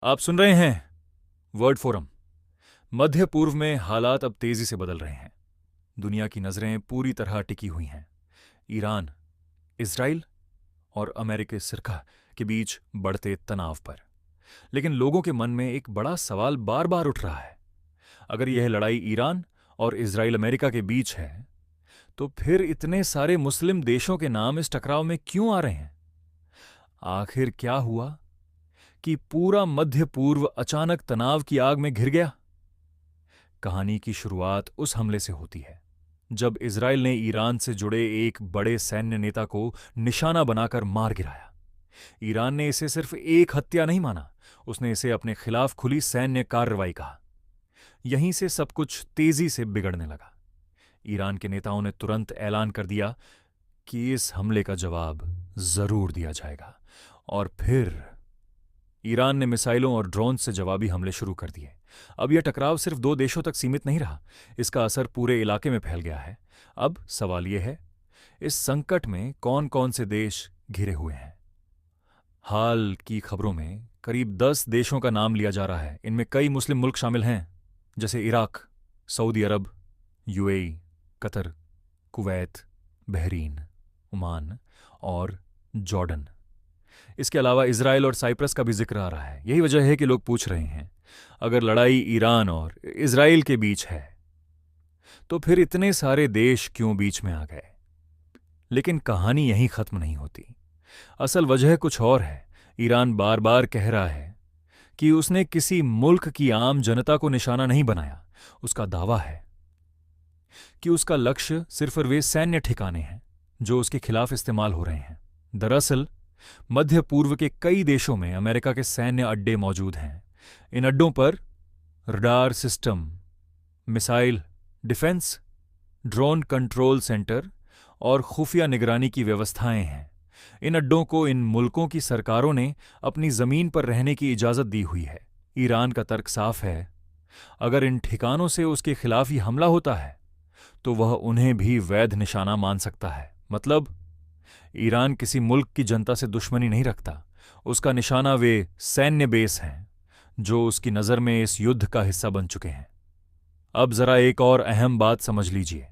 आप सुन रहे हैं वर्ड फोरम। मध्य पूर्व में हालात अब तेजी से बदल रहे हैं। दुनिया की नजरें पूरी तरह टिकी हुई हैं ईरान, इजराइल और अमेरिकी सिरका के बीच बढ़ते तनाव पर। लेकिन लोगों के मन में एक बड़ा सवाल बार बार उठ रहा है। अगर यह लड़ाई ईरान और इजराइल अमेरिका के बीच है तो फिर इतने सारे मुस्लिम देशों के नाम इस टकराव में क्यों आ रहे हैं? आखिर क्या हुआ कि पूरा मध्य पूर्व अचानक तनाव की आग में घिर गया? कहानी की शुरुआत उस हमले से होती है जब इजराइल ने ईरान से जुड़े एक बड़े सैन्य नेता को निशाना बनाकर मार गिराया। ईरान ने इसे सिर्फ एक हत्या नहीं माना, उसने इसे अपने खिलाफ खुली सैन्य कार्रवाई कहा। यहीं से सब कुछ तेजी से बिगड़ने लगा। ईरान के नेताओं ने तुरंत ऐलान कर दिया कि इस हमले का जवाब जरूर दिया जाएगा, और फिर ईरान ने मिसाइलों और ड्रोन से जवाबी हमले शुरू कर दिए। अब यह टकराव सिर्फ दो देशों तक सीमित नहीं रहा, इसका असर पूरे इलाके में फैल गया है। अब सवाल यह है, इस संकट में कौन कौन से देश घिरे हुए हैं? हाल की खबरों में करीब 10 देशों का नाम लिया जा रहा है। इनमें कई मुस्लिम मुल्क शामिल हैं, जैसे Iraq, Saudi Arabia, UAE, Qatar, Kuwait, Bahrain, Oman और जॉर्डन। इसके अलावा इजराइल और साइप्रस का भी जिक्र आ रहा है। यही वजह है कि लोग पूछ रहे हैं, अगर लड़ाई ईरान और इजराइल के बीच है तो फिर इतने सारे देश क्यों बीच में आ गए? लेकिन कहानी यहीं खत्म नहीं होती। असल वजह कुछ और है। ईरान बार बार कह रहा है कि उसने किसी मुल्क की आम जनता को निशाना नहीं बनाया। उसका दावा है कि उसका लक्ष्य सिर्फ वे सैन्य ठिकाने हैं जो उसके खिलाफ इस्तेमाल हो रहे हैं। दरअसल मध्य पूर्व के कई देशों में अमेरिका के सैन्य अड्डे मौजूद हैं। इन अड्डों पर radar system, missile defence, drone control centre और खुफिया निगरानी की व्यवस्थाएं हैं। इन अड्डों को इन मुल्कों की सरकारों ने अपनी जमीन पर रहने की इजाजत दी हुई है। ईरान का तर्क साफ है, अगर इन ठिकानों से उसके खिलाफ ही हमला होता है तो वह उन्हें भी वैध निशाना मान सकता है। मतलब ईरान किसी मुल्क की जनता से दुश्मनी नहीं रखता, उसका निशाना वे सैन्य बेस हैं जो उसकी नज़र में इस युद्ध का हिस्सा बन चुके हैं। अब जरा एक और अहम बात समझ लीजिए।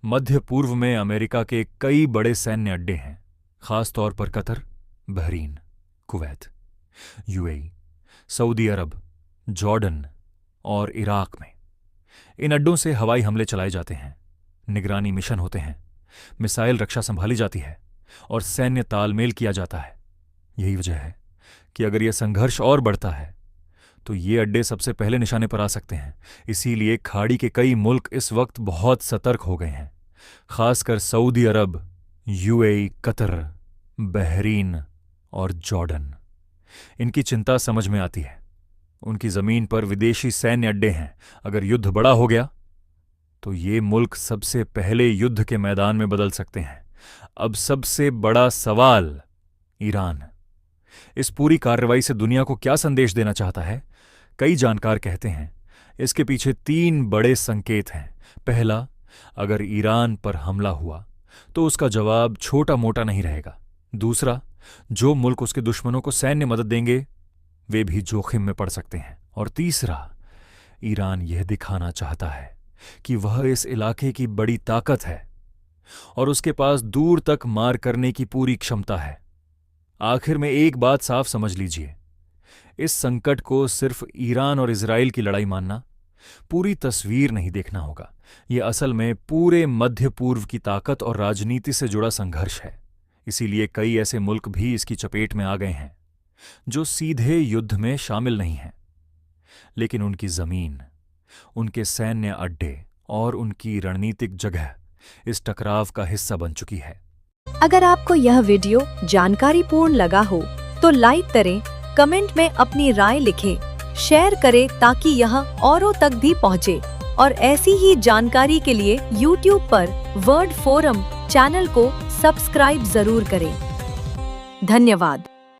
मध्य पूर्व में अमेरिका के कई बड़े सैन्य अड्डे हैं, खास तौर पर Qatar, Bahrain, Kuwait, UAE, Saudi Arabia, Jordan और इराक में। इन अड्डों से हवाई हमले चलाए जाते हैं, निगरानी मिशन होते हैं, मिसाइल रक्षा संभाली जाती है और सैन्य तालमेल किया जाता है। यही वजह है कि अगर यह संघर्ष और बढ़ता है तो ये अड्डे सबसे पहले निशाने पर आ सकते हैं। इसीलिए खाड़ी के कई मुल्क इस वक्त बहुत सतर्क हो गए हैं, खासकर Saudi Arabia, UAE, Qatar, Bahrain और जॉर्डन। इनकी चिंता समझ में आती है। उनकी जमीन पर विदेशी सैन्य अड्डे हैं। अगर युद्ध बड़ा हो गया तो ये मुल्क सबसे पहले युद्ध के मैदान में बदल सकते हैं। अब सबसे बड़ा सवाल ईरान। इस पूरी कार्रवाई से दुनिया को क्या संदेश देना चाहता है? कई जानकार कहते हैं इसके पीछे 3 बड़े संकेत हैं। पहला, अगर ईरान पर हमला हुआ तो उसका जवाब छोटा मोटा नहीं रहेगा। दूसरा, जो मुल्क उसके दुश्मनों को सैन्य मदद देंगे वे भी जोखिम में पड़ सकते हैं। और तीसरा, ईरान यह दिखाना चाहता है कि वह इस इलाके की बड़ी ताकत है और उसके पास दूर तक मार करने की पूरी क्षमता है। आखिर में एक बात साफ समझ लीजिए, इस संकट को सिर्फ ईरान और इजराइल की लड़ाई मानना, पूरी तस्वीर नहीं देखना होगा। यह असल में पूरे मध्य पूर्व की ताकत और राजनीति से जुड़ा संघर्ष है। इसीलिए कई ऐसे मुल्क भी इसकी चपेट में आ गए हैं जो सीधे युद्ध में शामिल नहीं हैं, लेकिन उनकी जमीन, उनके सैन्य अड्डे और उनकी रणनीतिक जगह इस टकराव का हिस्सा बन चुकी है। अगर आपको यह वीडियो जानकारीपूर्ण लगा हो तो लाइक करें, कमेंट में अपनी राय लिखें, शेयर करें ताकि यह औरों तक भी पहुंचे। और ऐसी ही जानकारी के लिए YouTube पर वर्ड फोरम चैनल को सब्सक्राइब जरूर करें। धन्यवाद।